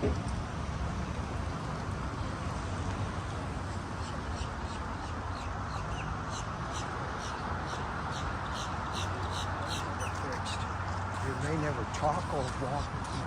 You may never talk or walk with me.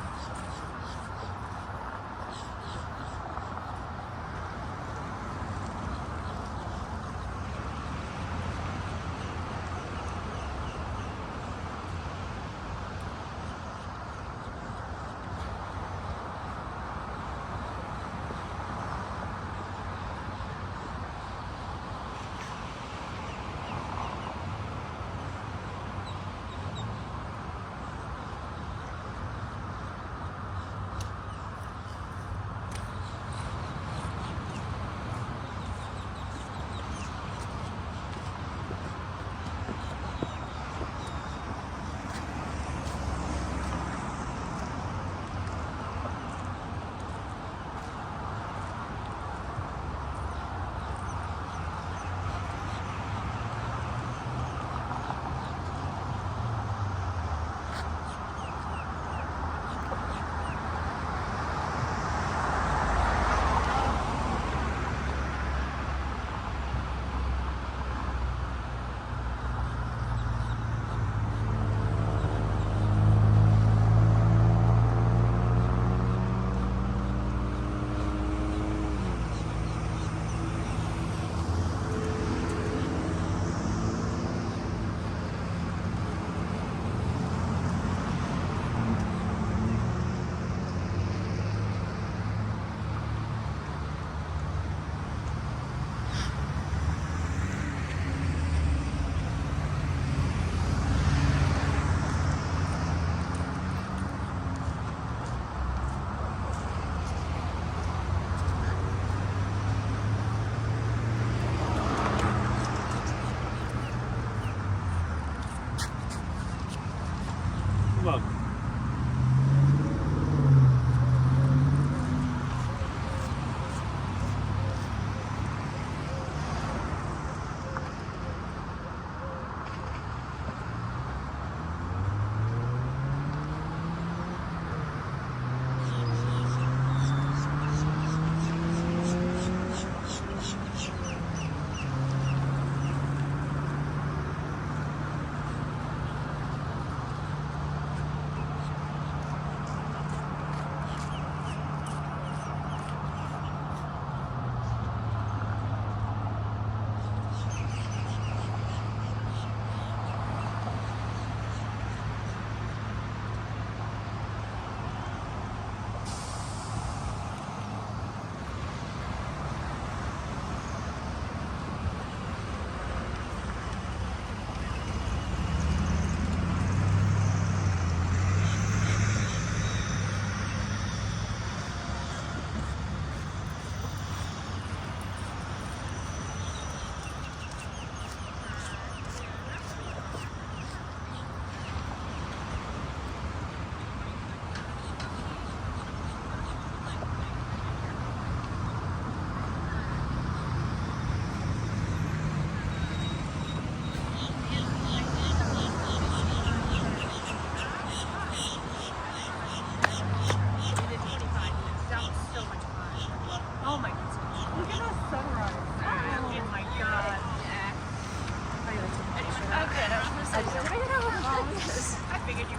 Come on.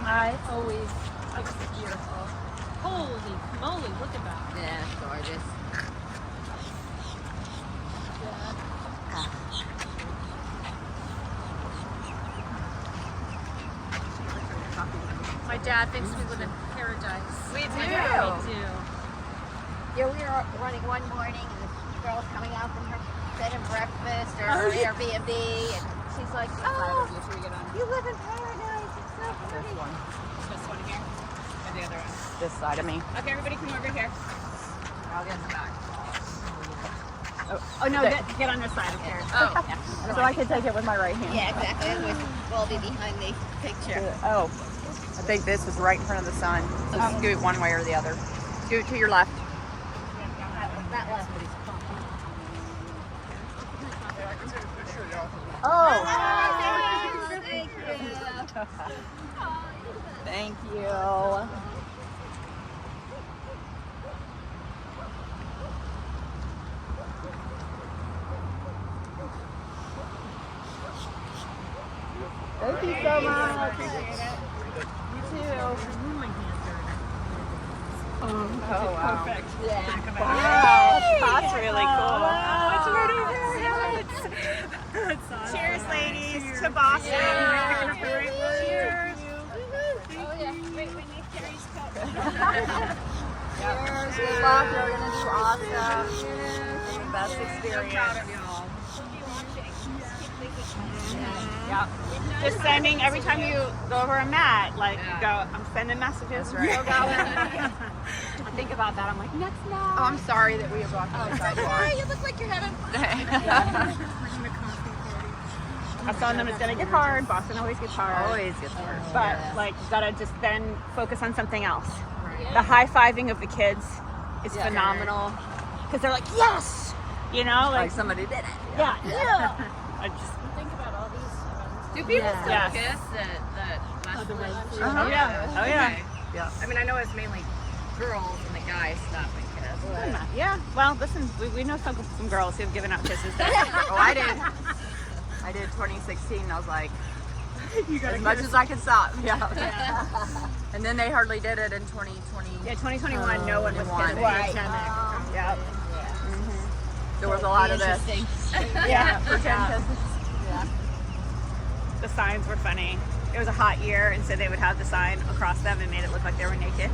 I always think it's beautiful. Holy moly, look at that. Yeah, it's gorgeous. My dad thinks we live in paradise. We do. We do. Yeah, we were running one morning, and the girl's coming out from her bed and breakfast or her Airbnb, and she's like, "Oh, you live in paradise. It's so pretty." This one. This one here, and the other one. This side of me. Okay, everybody, come over here. I'll get the back. Oh, no, get on this side of here. Oh, yeah. so I can take it with my right hand. Yeah, exactly. Otherwise, we'll be behind the picture. Oh, I think this is right in front of the sun. So scoot one way or the other. Scoot to your left. That left. Oh, Thank you. thank you. so much. Appreciate it. You too. Oh, wow. Perfect. Yeah. Wow, that's really cool. That's awesome. Cheers, ladies, to Boston. Cheers. Oh yeah. Wait, we need Carrie's cup. Cheers. Good luck. You're going to do awesome. Best experience. So proud of y'all. Yep. Just sending, every time you go over a mat, like, go, I'm sending messages. Right. Go, I think about that. I'm like, next now. Oh, I'm sorry that we have walked on the sidewalk. You look like you're having fun. I was telling them it's gonna get hard. Boston always gets hard. Always gets hard. But like, you gotta just then focus on something else. The high fiving of the kids is phenomenal because they're like, yes, you know, Like somebody did it. yeah. I just Think about all these events. Do people still Yes. kiss at masculine? Oh yeah. Oh yeah. Yeah. I mean, I know it's mainly girls and the guys stop and kiss. Yeah. Well, listen, we know some girls who've given out kisses. Oh, I did. I did 2016. I was like, as much as I could stop. Yeah. And then they hardly did it in 2020. Yeah, 2021, no one was kissing. Right. Yep. There was a lot of this. Yeah. Pretend kisses. The signs were funny. It was a hot year, and so they would have the sign across them and made it look like they were naked.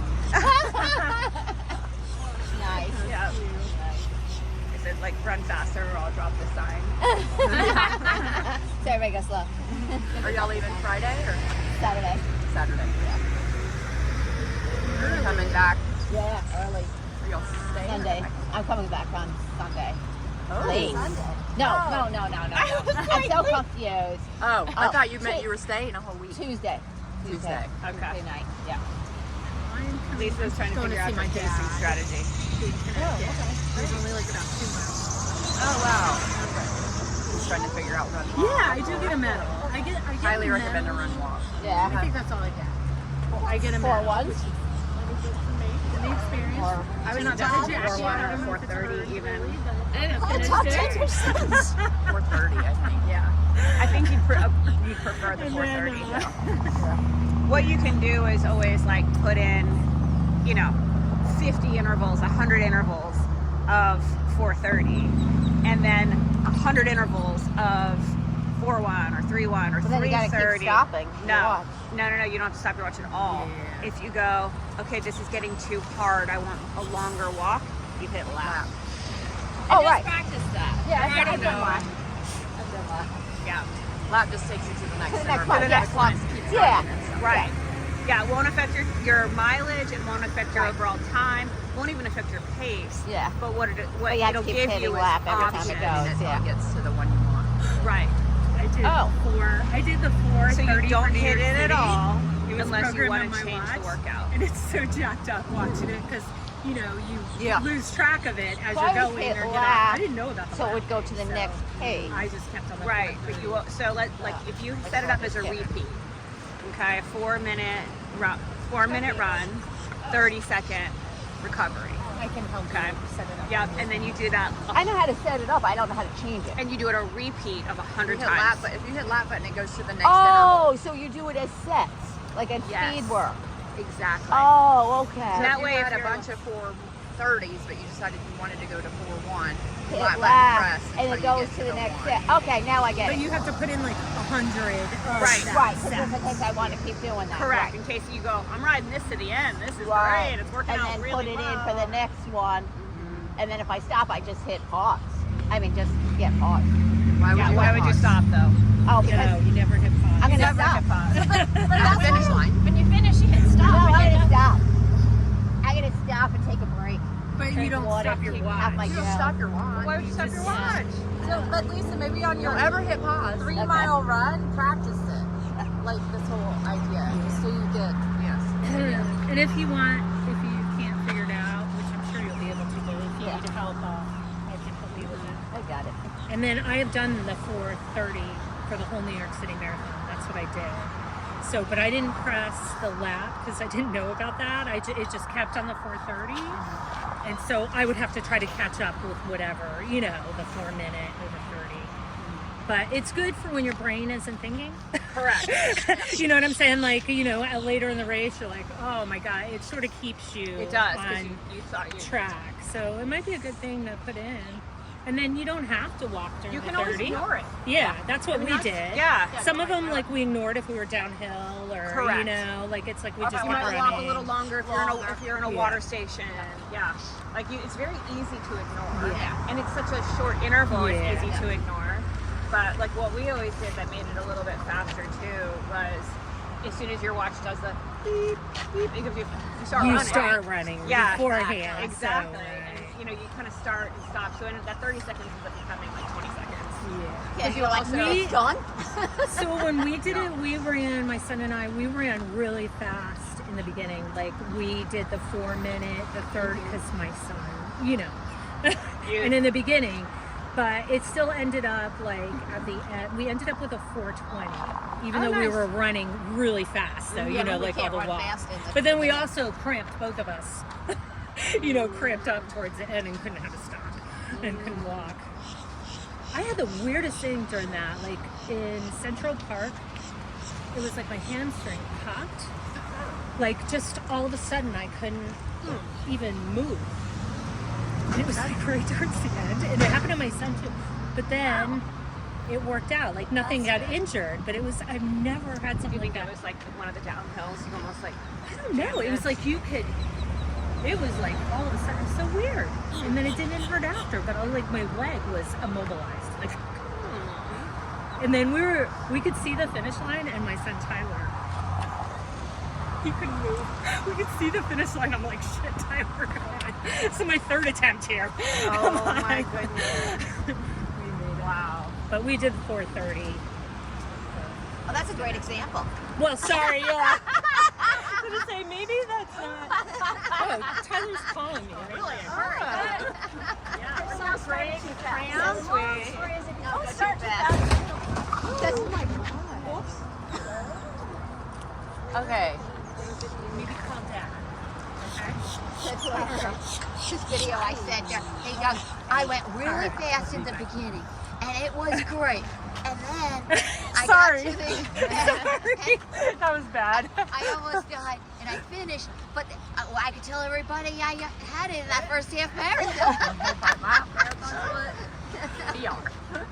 Nice. Yeah. They said, like, run faster or I'll drop the sign. So everybody go slow. Are y'all leaving Friday or Saturday. Saturday? Yeah. Coming back. Yeah, early. Are y'all staying? Sunday. I'm coming back on Sunday. Oh. Late. No. I'm so confused. Oh, I Oh, thought you meant you were staying a whole week. Tuesday. Tuesday. Okay. Tuesday night. Yeah. Lisa was trying to figure out her pacing strategy. There's only like about 2 miles. Oh wow. Just trying to figure out run walk. Yeah, I do get a medal. I get Highly a recommend a medal. run walk. Yeah. I think that's all I get. I get a Four medal. ones. Which is good for me. And the experience. Or I was And not John done Jack, for yeah, I don't know if it's 4:30 early, even. but I didn't finish it. 4:30, I think. Yeah. I think you'd prefer the 4:30. What you can do is always like put in, 50 intervals, 100 intervals of 4:30, and then 100 intervals of 4:1 or 3:1 or But then you gotta keep 3:30. stopping to No, watch. no, you don't have to stop your watch at all. Yeah. If you go, okay, this is getting too hard, I want a longer walk, you hit lap. Oh, right. Practice that. Yeah, I don't know. I've done mine. Yeah. Lap just takes you to the next To the next interval. one, To the yeah. next one. Keeps Yeah. going and stuff. Right. Yeah, it won't affect your mileage. It won't affect your overall time. Won't even affect your pace. Yeah. But what But you have it'll to keep give hitting you is lap every time it options. goes. Until Yeah. it gets to the one you want. Right. I did Oh. I did the 4:30 So you don't for New hit York it at City. all It was unless you programmed want on to my change the watch, workout. and it's so jacked up watching it because you Yeah. lose track of it as So I you're would going. hit Or get lap, off. I didn't know about the So it lap would go to the thing, next so page. I just kept on the Right. But 4:30. you will, so like if you set it up as a repeat, okay, a 4-minute run, 4-minute run, 30-second recovery. I can help Okay. you set it up. Yep. And then you do that, I know how to set it up. I don't know how to change it. and you do it a repeat of You 100 hit lap, times. but if you hit lap button, it goes to the next interval. Oh, so you do it as sets, like a Yes. speed work. Exactly. Oh, So okay. That if way you if had a you're- bunch of 4:30s, but you decided you wanted to go to 4:1, Hit lap button lap, press and until it you goes get to the next 1. set. Okay, now I get But it. you have to put in like 100. Right. Right, because just in case I want to keep doing that. Correct. Right. In case you go, I'm riding this to the end. This is Right. great. It's working And out then really put it well. in for the next one. And then if I stop, I just hit pause. I mean, just get pause. Why would Yeah, you why hit would you pause? stop though? Oh, because No, you never hit pause. I'm going to Never stop. hit pause. At the finish line. When you finish, you hit stop. No, I'm going to stop. I'm going to stop and take a break. But you Drink don't water, stop your keep watch. half my You don't gel. stop your watch. Why would you stop your watch? So, but Lisa, maybe on You your don't ever hit pause. 3-mile run, practice it. Like this whole idea, just so you get. Yes. And if you can't figure it out, which I'm sure you'll be able to do, if you Yeah. need help, I can help you with it. I got it. And then I have done the 4:30 for the whole New York City Marathon. That's what I did. So, but I didn't press the lap because I didn't know about that. It just kept on the 4:30. And so I would have to try to catch up with whatever, the 4 minute or the 30. But it's good for when your brain isn't thinking. Correct. You know what I'm saying? Like, you know, later in the race, you're like, oh my God, it sort of keeps you It does, because on you thought you track. So it might be a good thing to put in. And then you don't have to walk during You the can 30. always ignore it. Yeah, that's what we that's- did. yeah. Some of them, like, we ignored if we were downhill or, Correct. you know, like, it's like we just You went might running. walk a little longer if you're in a Yeah. water station. Yeah. Like it's very easy to ignore. Yeah. And it's such a short interval, Yeah. it's easy to ignore. But like what we always did that made it a little bit faster too was as soon as your watch does the beep, beep, it gives you start You running. start running Yeah, beforehand. Exactly. So, And you know, you kind of start and stop. So in that 30 seconds ends up becoming like 20 seconds. yeah. Yeah, you're like, We- it's done. So when we did it, we ran, my son and I, we ran really fast in the beginning. Like we did the 4 minute, the 30, because my son, you know. And in the beginning, but it still ended up like at the end, we ended up with a 4:20, even though we were running really fast. So, you know, we like all can't the run walk. fast in the But then we beginning. also cramped, both of us, you know, cramped up towards the end and couldn't have a stop and couldn't walk. I had the weirdest thing during that, like in Central Park, it was like my hamstring popped. Like just all of a sudden I couldn't even move. And it was like right towards the end. And it happened to my son too. But then it worked out. Like nothing got injured, but it was, I've never had Do something you think like that that. was like one of the downhills? You almost like I don't know. It was like you could, it was like all of a sudden, so weird. And then it didn't hurt after, but I, like my leg was immobilized. Like, and then we could see the finish line, and my son Tyler, he couldn't move. We could see the finish line. I'm like, shit, Tyler, come on. So my third attempt here. oh my goodness. We made it. Wow. But we did 4:30. Oh, that's a great example. Well, sorry, yeah. I was gonna say maybe that's not. Oh, Tyler's calling me. Really? Yeah. Sounds great. Crayons. No, start fast. Oh my God. Okay. Maybe calm down. That's what I said. This video I said there, hey guys, I went really fast in the beginning, and it was great. And then I Sorry. got to the, That was bad. I almost died, and I finished. But I could tell everybody I had it in that first half marathon.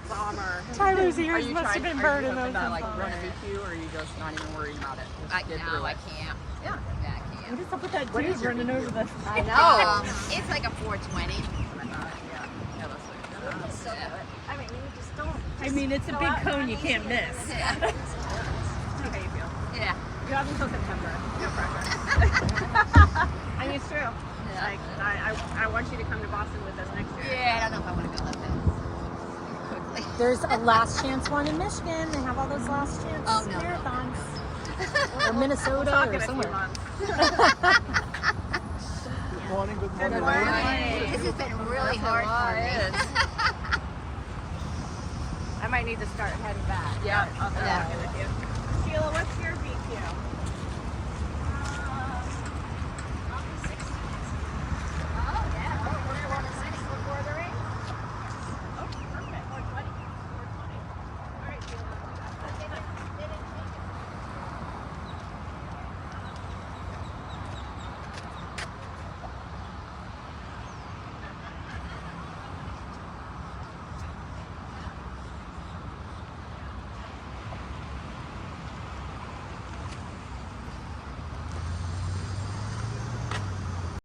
Bomber. Tyler's Are ears you must have trying? been Are burning you those. hoping to like run a BQ, or are you just not even worried about it? Just get through I it. can't. Yeah. Yeah, I can't. What is up with that dude running over the? I know. It's like a 420. Yeah, that's what I mean, you just don't. I mean, it's a big cone you can't miss. Yeah. See how you feel. Yeah. You have until September. No pressure. I mean, it's true. Like, I want you to come to Boston with us next year. Yeah, I don't know if I want to go that fast. Quickly. There's a last chance one in Michigan. They have all those last chance Oh, no. marathons. Or Minnesota Talk or in a few somewhere. months. Good morning, good morning. Good morning. This has been really hard for me. I might need to start heading back. Yeah, I'll I'll yeah. with you. Sheila, what's your BQ?